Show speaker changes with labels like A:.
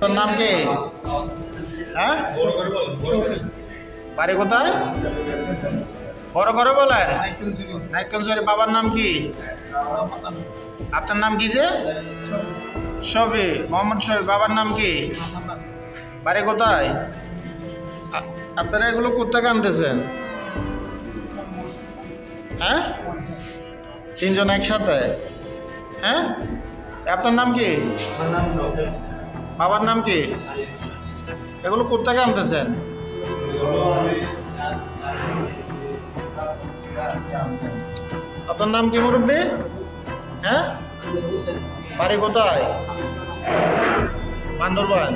A: তোর নাম কি? হ্যাঁ, বাড়ি কোথায়? বড় করে বলেন। নাইকনসরি। বাবার নাম কি? আপনার নাম কি? যে শফি, মোহাম্মদ শফি। বাবার নাম কি? বাড়ি কোথায়? আপনারা এগুলো কোথেকে আনতেছেন? হ্যাঁ, তিনজন একসাথে? হ্যাঁ, আপনার নাম কি? বাবার নাম কি? এগুলো কোথেকে আনতেছেন? আপনার নাম কি মুরব্বী? হ্যাঁ, বাড়ি কোথায়? বান্দরবান।